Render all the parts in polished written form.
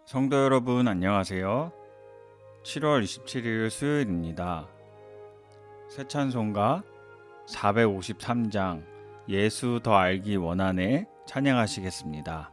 성도 여러분 안녕하세요. 7월 27일 수요일입니다. 새 찬송가 453장 예수 더 알기 원하네 찬양하시겠습니다.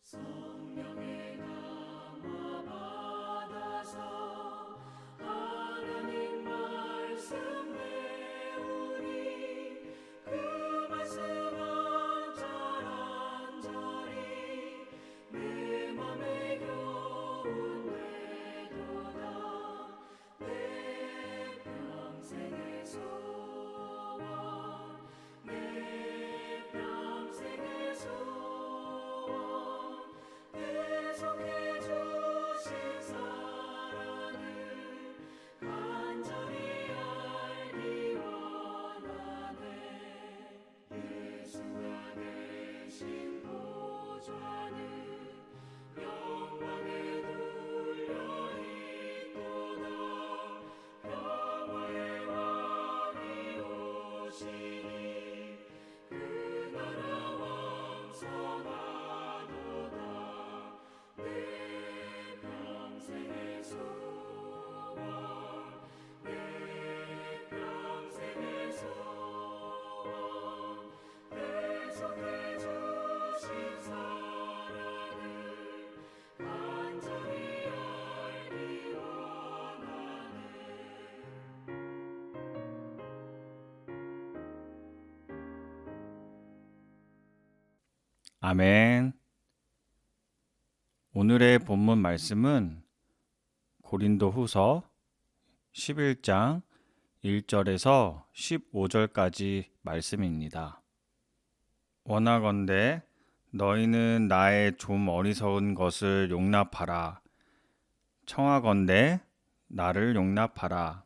성령의 감화 받아서 하나님 말씀 배우니 그 말씀 한절한절이 내 맘에 교훈되도다. 내 평생의 소원, 내 평생의 소원, 계속해 주신 사랑을 간절히 알기 원하네. 예수가 되신 보좌는 영광에 둘려 있도다. 평화의 왕이 오시니 그 나라 왕성하도다. 내 평생의 소원, 내 평생의 소원, 계속해 주신 사랑을 간절히 알기 원하네. 아멘. 오늘의 본문 말씀은 고린도 후서 11장 1절에서 15절까지 말씀입니다. 원하건대 너희는 나의 좀 어리석은 것을 용납하라. 청하건대 나를 용납하라.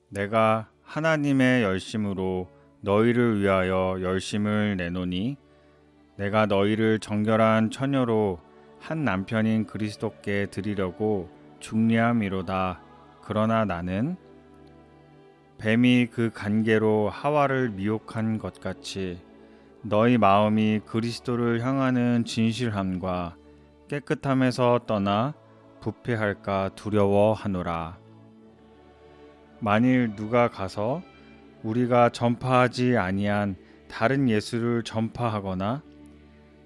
내가 하나님의 열심으로 너희를 위하여 열심을 내노니 내가 너희를 정결한 처녀로 한 남편인 그리스도께 드리려고 중리함이로다. 그러나 나는 뱀이 그 간계로 하와를 미혹한 것 같이 너희 마음이 그리스도를 향하는 진실함과 깨끗함에서 떠나 부패할까 두려워하노라. 만일 누가 가서 우리가 전파하지 아니한 다른 예수를 전파하거나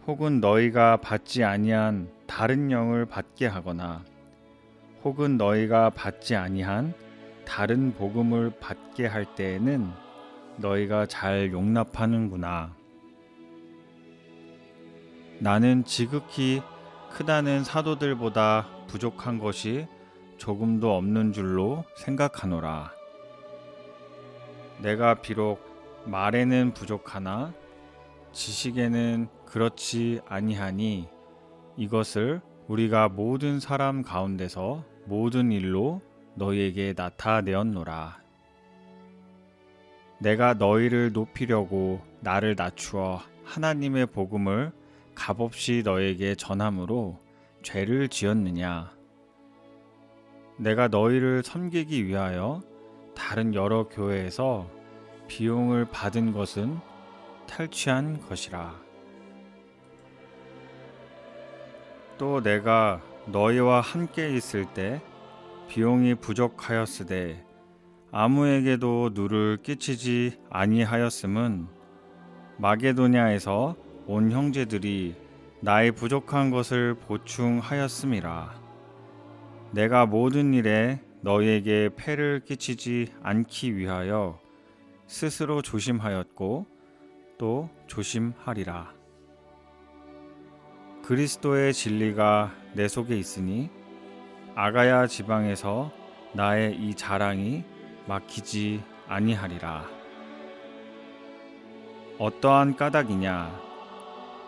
혹은 너희가 받지 아니한 다른 영을 받게 하거나 혹은 너희가 받지 아니한 다른 복음을 받게 할 때에는 너희가 잘 용납하는구나. 나는 지극히 크다는 사도들보다 부족한 것이 조금도 없는 줄로 생각하노라. 내가 비록 말에는 부족하나 지식에는 그렇지 아니하니 이것을 우리가 모든 사람 가운데서 모든 일로 너희에게 나타내었노라. 내가 너희를 높이려고 나를 낮추어 하나님의 복음을 값없이 너희에게 전함으로 죄를 지었느냐? 내가 너희를 섬기기 위하여 다른 여러 교회에서 비용을 받은 것은 탈취한 것이라. 또 내가 너희와 함께 있을 때 비용이 부족하였으되 아무에게도 누를 끼치지 아니하였음은 마게도냐에서 온 형제들이 나의 부족한 것을 보충하였음이라. 내가 모든 일에 너희에게 폐를 끼치지 않기 위하여 스스로 조심하였고 또 조심하리라. 그리스도의 진리가 내 속에 있으니 아가야 지방에서 나의 이 자랑이 막히지 아니하리라. 어떠한 까닭이냐?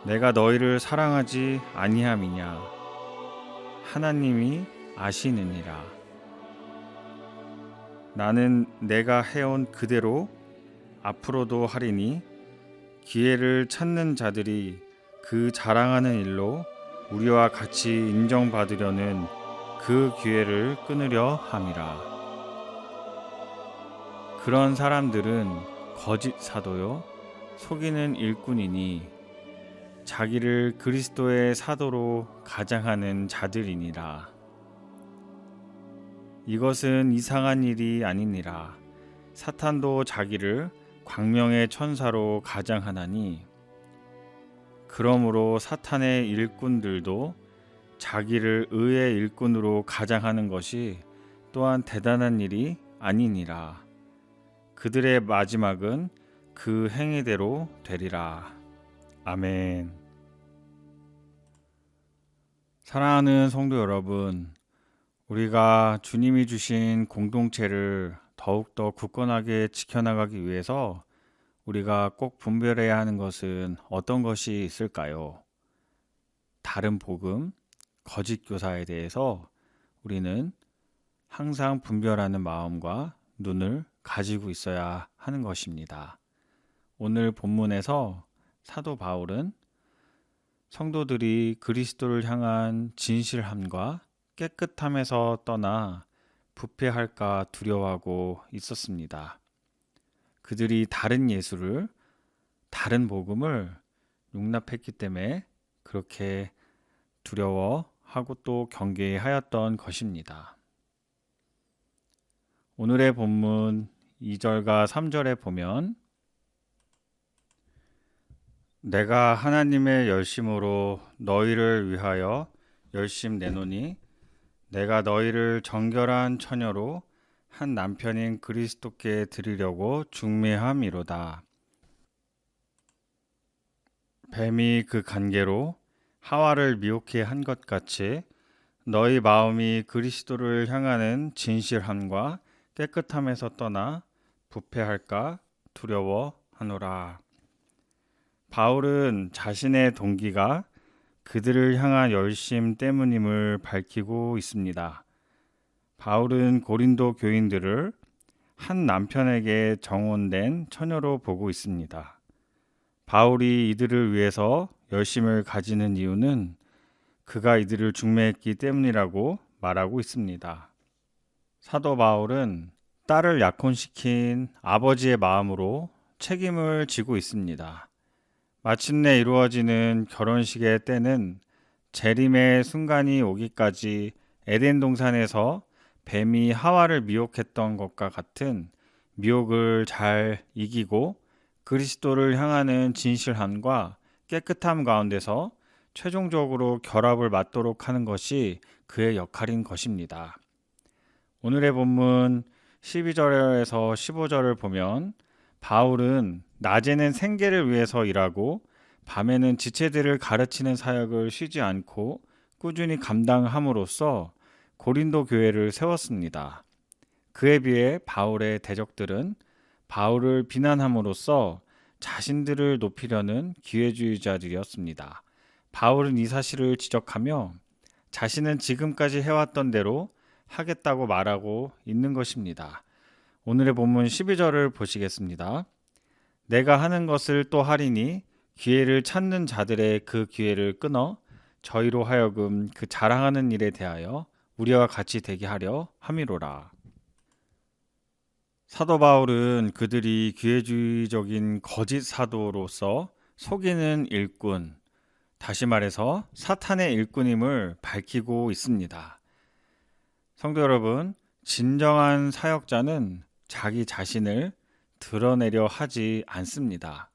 내가 너희를 사랑하지 아니함이냐? 하나님이 아시느니라. 나는 내가 해온 그대로 앞으로도 하리니 기회를 찾는 자들이 그 자랑하는 일로 우리와 같이 인정받으려는 그 기회를 끊으려 함이라. 그런 사람들은 거짓 사도요 속이는 일꾼이니 자기를 그리스도의 사도로 가장하는 자들이니라. 이것은 이상한 일이 아니니라. 사탄도 자기를 광명의 천사로 가장하나니 그러므로 사탄의 일꾼들도 자기를 의의 일꾼으로 가장하는 것이 또한 대단한 일이 아니니라. 그들의 마지막은 그 행위대로 되리라. 아멘. 사랑하는 성도 여러분, 우리가 주님이 주신 공동체를 더욱더 굳건하게 지켜나가기 위해서 우리가 꼭 분별해야 하는 것은 어떤 것이 있을까요? 다른 복음, 거짓 교사에 대해서 우리는 항상 분별하는 마음과 눈을 가지고 있어야 하는 것입니다. 오늘 본문에서 사도 바울은 성도들이 그리스도를 향한 진실함과 깨끗함에서 떠나 부패할까 두려워하고 있었습니다. 그들이 다른 예수를, 다른 복음을 용납했기 때문에 그렇게 두려워하고 또 경계하였던 것입니다. 오늘의 본문 2절과 3절에 보면 내가 하나님의 열심으로 너희를 위하여 열심 내노니 내가 너희를 정결한 처녀로 한 남편인 그리스도께 드리려고 중매함이로다. 뱀이 그 관계로 하와를 미혹해 한 것 같이 너희 마음이 그리스도를 향하는 진실함과 깨끗함에서 떠나 부패할까 두려워하노라. 바울은 자신의 동기가 그들을 향한 열심 때문임을 밝히고 있습니다. 바울은 고린도 교인들을 한 남편에게 정혼된 처녀로 보고 있습니다. 바울이 이들을 위해서 열심을 가지는 이유는 그가 이들을 중매했기 때문이라고 말하고 있습니다. 사도 바울은 딸을 약혼시킨 아버지의 마음으로 책임을 지고 있습니다. 마침내 이루어지는 결혼식의 때는 재림의 순간이 오기까지 에덴 동산에서 뱀이 하와를 미혹했던 것과 같은 미혹을 잘 이기고 그리스도를 향하는 진실함과 깨끗함 가운데서 최종적으로 결합을 맞도록 하는 것이 그의 역할인 것입니다. 오늘의 본문 12절에서 15절을 보면 바울은 낮에는 생계를 위해서 일하고 밤에는 지체들을 가르치는 사역을 쉬지 않고 꾸준히 감당함으로써 고린도 교회를 세웠습니다. 그에 비해 바울의 대적들은 바울을 비난함으로써 자신들을 높이려는 기회주의자들이었습니다. 바울은 이 사실을 지적하며 자신은 지금까지 해왔던 대로 하겠다고 말하고 있는 것입니다. 오늘의 본문 12절을 보시겠습니다. 내가 하는 것을 또 하리니 기회를 찾는 자들의 그 기회를 끊어 저희로 하여금 그 자랑하는 일에 대하여 우리와 같이 되게 하려 함이로라. 사도 바울은 그들이 기회주의적인 거짓 사도로서 속이는 일꾼, 다시 말해서 사탄의 일꾼임을 밝히고 있습니다. 성도 여러분, 진정한 사역자는 자기 자신을 드러내려 하지 않습니다.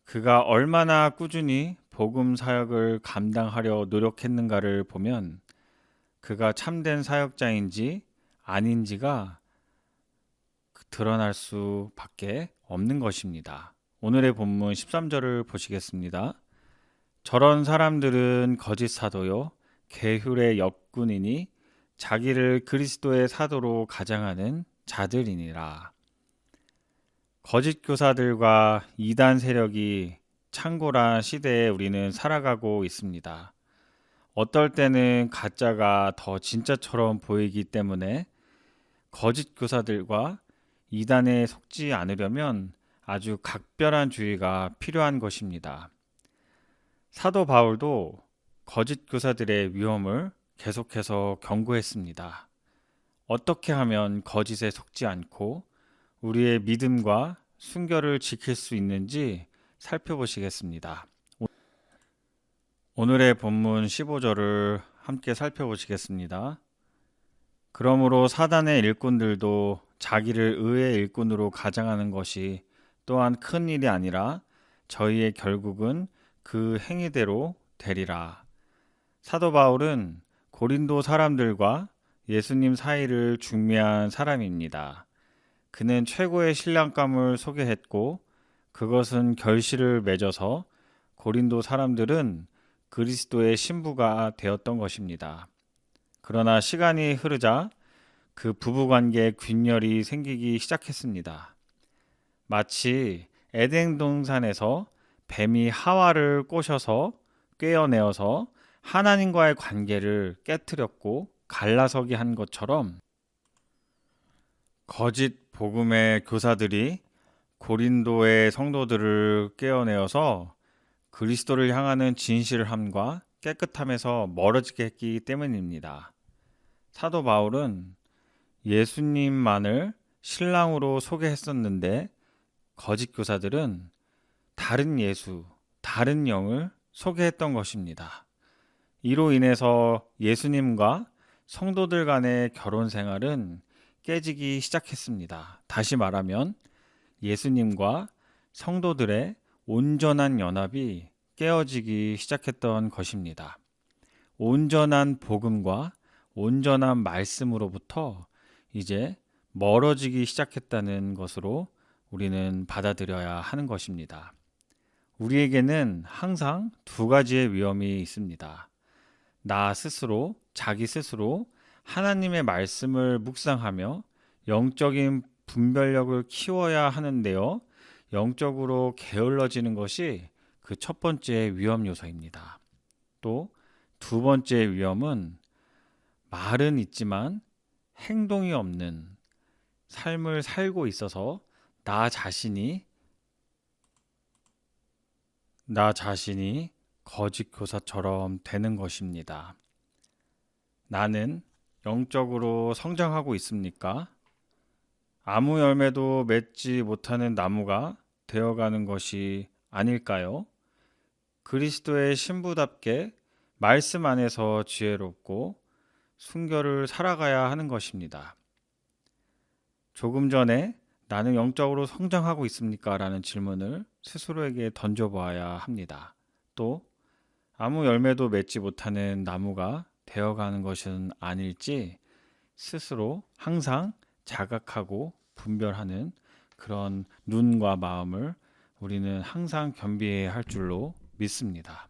그가 얼마나 꾸준히 복음 사역을 감당하려 노력했는가를 보면 그가 참된 사역자인지 아닌지가 드러날 수밖에 없는 것입니다. 오늘의 본문 13절을 보시겠습니다. 저런 사람들은 거짓 사도요 계율의 역군이니 자기를 그리스도의 사도로 가장하는 자들이니라. 거짓 교사들과 이단 세력이 창궐한 시대에 우리는 살아가고 있습니다. 어떨 때는 가짜가 더 진짜처럼 보이기 때문에 거짓 교사들과 이단에 속지 않으려면 아주 각별한 주의가 필요한 것입니다. 사도 바울도 거짓 교사들의 위험을 계속해서 경고했습니다. 어떻게 하면 거짓에 속지 않고 우리의 믿음과 순결을 지킬 수 있는지 살펴보시겠습니다. 오늘의 본문 15절을 함께 살펴보시겠습니다. 그러므로 사단의 일꾼들도 자기를 의의 일꾼으로 가장하는 것이 또한 큰 일이 아니라 저희의 결국은 그 행위대로 되리라. 사도 바울은 고린도 사람들과 예수님 사이를 중매한 사람입니다. 그는 최고의 신랑감을 소개했고 그것은 결실을 맺어서 고린도 사람들은 그리스도의 신부가 되었던 것입니다. 그러나 시간이 흐르자 그 부부관계에 균열이 생기기 시작했습니다. 마치 에덴 동산에서 뱀이 하와를 꼬셔서 꿰어내어서 하나님과의 관계를 깨뜨렸고 갈라서게 한 것처럼 거짓 복음의 교사들이 고린도의 성도들을 깨어내어서 그리스도를 향하는 진실함과 깨끗함에서 멀어지게 했기 때문입니다. 사도 바울은 예수님만을 신랑으로 소개했었는데 거짓 교사들은 다른 예수, 다른 영을 소개했던 것입니다. 이로 인해서 예수님과 성도들 간의 결혼 생활은 깨지기 시작했습니다. 다시 말하면 예수님과 성도들의 온전한 연합이 깨어지기 시작했던 것입니다. 온전한 복음과 온전한 말씀으로부터 이제 멀어지기 시작했다는 것으로 우리는 받아들여야 하는 것입니다. 우리에게는 항상 두 가지의 위험이 있습니다. 나 스스로, 자기 스스로 하나님의 말씀을 묵상하며 영적인 분별력을 키워야 하는데요. 영적으로 게을러지는 것이 그 첫 번째 위험 요소입니다. 또 두 번째 위험은 말은 있지만 행동이 없는 삶을 살고 있어서 나 자신이 거짓 교사처럼 되는 것입니다. 나는 영적으로 성장하고 있습니까? 아무 열매도 맺지 못하는 나무가 되어가는 것이 아닐까요? 그리스도의 신부답게 말씀 안에서 지혜롭고 순결을 살아가야 하는 것입니다. 조금 전에 나는 영적으로 성장하고 있습니까? 라는 질문을 스스로에게 던져보아야 합니다. 또 아무 열매도 맺지 못하는 나무가 되어가는 것은 아닐지 스스로 항상 자각하고 분별하는 그런 눈과 마음을 우리는 항상 겸비해야 할 줄로 믿습니다.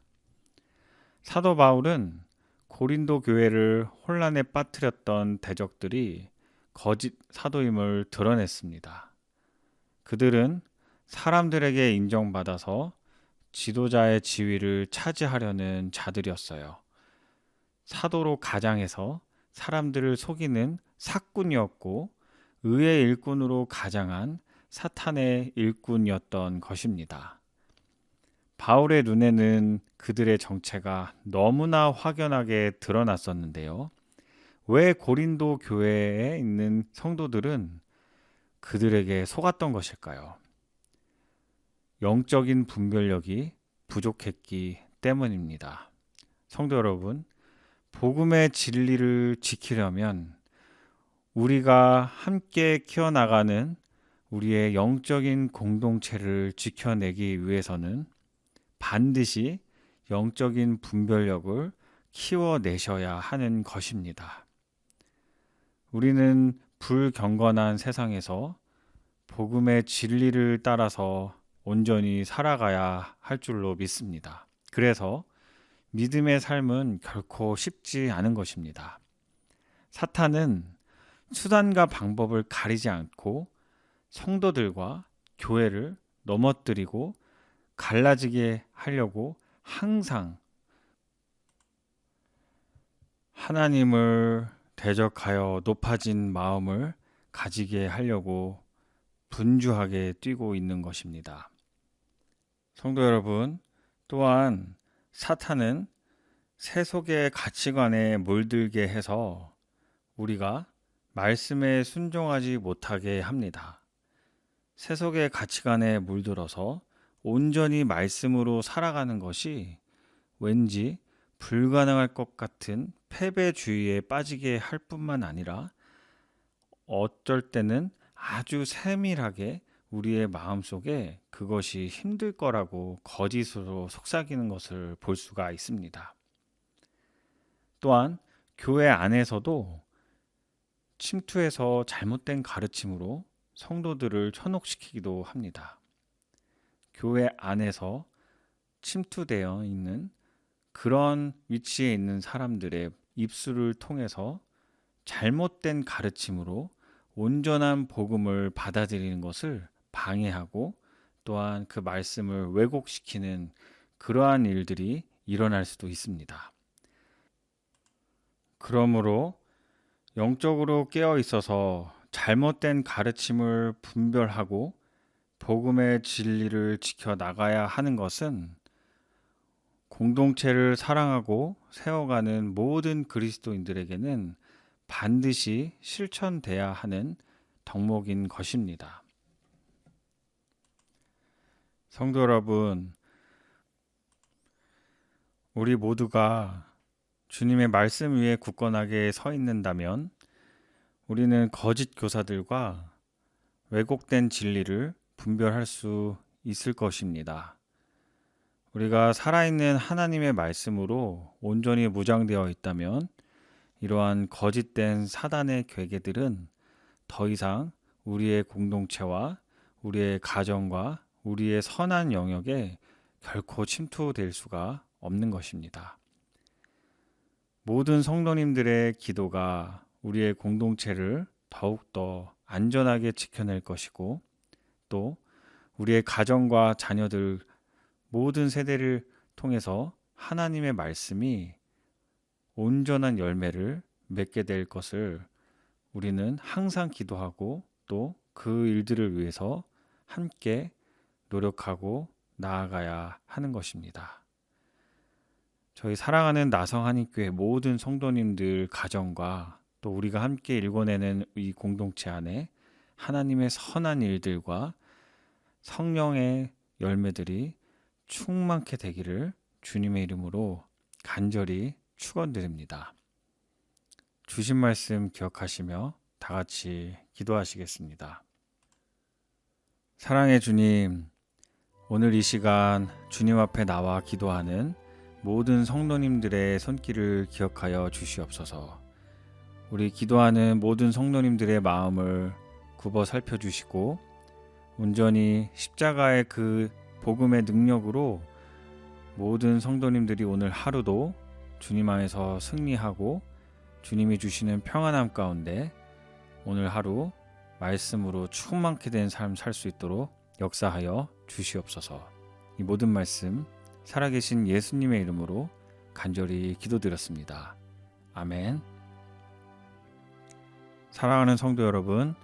사도 바울은 고린도 교회를 혼란에 빠뜨렸던 대적들이 거짓 사도임을 드러냈습니다. 그들은 사람들에게 인정받아서 지도자의 지위를 차지하려는 자들이었어요. 사도로 가장해서 사람들을 속이는 사꾼이었고 의의 일꾼으로 가장한 사탄의 일꾼이었던 것입니다. 바울의 눈에는 그들의 정체가 너무나 확연하게 드러났었는데요. 왜 고린도 교회에 있는 성도들은 그들에게 속았던 것일까요? 영적인 분별력이 부족했기 때문입니다. 성도 여러분, 복음의 진리를 지키려면 우리가 함께 키워나가는 우리의 영적인 공동체를 지켜내기 위해서는 반드시 영적인 분별력을 키워내셔야 하는 것입니다. 우리는 불경건한 세상에서 복음의 진리를 따라서 온전히 살아가야 할 줄로 믿습니다. 그래서 믿음의 삶은 결코 쉽지 않은 것입니다. 사탄은 수단과 방법을 가리지 않고 성도들과 교회를 넘어뜨리고 갈라지게 하려고 항상 하나님을 대적하여 높아진 마음을 가지게 하려고 분주하게 뛰고 있는 것입니다. 성도 여러분, 또한 사탄은 세속의 가치관에 물들게 해서 우리가 말씀에 순종하지 못하게 합니다. 세속의 가치관에 물들어서 온전히 말씀으로 살아가는 것이 왠지 불가능할 것 같은 패배주의에 빠지게 할 뿐만 아니라 어쩔 때는 아주 세밀하게 우리의 마음속에 그것이 힘들 거라고 거짓으로 속삭이는 것을 볼 수가 있습니다. 또한 교회 안에서도 침투해서 잘못된 가르침으로 성도들을 현혹시키기도 합니다. 교회 안에서 침투되어 있는 그런 위치에 있는 사람들의 입술을 통해서 잘못된 가르침으로 온전한 복음을 받아들이는 것을 방해하고 또한 그 말씀을 왜곡시키는 그러한 일들이 일어날 수도 있습니다. 그러므로 영적으로 깨어 있어서 잘못된 가르침을 분별하고 복음의 진리를 지켜 나가야 하는 것은 공동체를 사랑하고 세워가는 모든 그리스도인들에게는 반드시 실천돼야 하는 덕목인 것입니다. 성도 여러분, 우리 모두가 주님의 말씀 위에 굳건하게 서 있는다면 우리는 거짓 교사들과 왜곡된 진리를 분별할 수 있을 것입니다. 우리가 살아있는 하나님의 말씀으로 온전히 무장되어 있다면 이러한 거짓된 사단의 괴계들은 더 이상 우리의 공동체와 우리의 가정과 우리의 선한 영역에 결코 침투될 수가 없는 것입니다. 모든 성도님들의 기도가 우리의 공동체를 더욱더 안전하게 지켜낼 것이고 또 우리의 가정과 자녀들 모든 세대를 통해서 하나님의 말씀이 온전한 열매를 맺게 될 것을 우리는 항상 기도하고 또 그 일들을 위해서 함께 노력하고 나아가야 하는 것입니다. 저희 사랑하는 나성한인교회 모든 성도님들 가정과 또 우리가 함께 일궈내는 이 공동체 안에 하나님의 선한 일들과 성령의 열매들이 충만케 되기를 주님의 이름으로 간절히 축원드립니다. 주신 말씀 기억하시며 다 같이 기도하시겠습니다. 사랑의 주님, 오늘 이 시간 주님 앞에 나와 기도하는 모든 성도님들의 손길을 기억하여 주시옵소서. 우리 기도하는 모든 성도님들의 마음을 굽어 살펴주시고 온전히 십자가의 그 복음의 능력으로 모든 성도님들이 오늘 하루도 주님 안에서 승리하고 주님이 주시는 평안함 가운데 오늘 하루 말씀으로 충만케 된 삶 살 수 있도록 역사하여 주시옵소서. 이 모든 말씀 살아계신 예수님의 이름으로 간절히 기도드렸습니다. 아멘. 사랑하는 성도 여러분,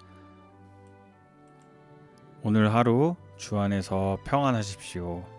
오늘 하루 주 안에서 평안하십시오.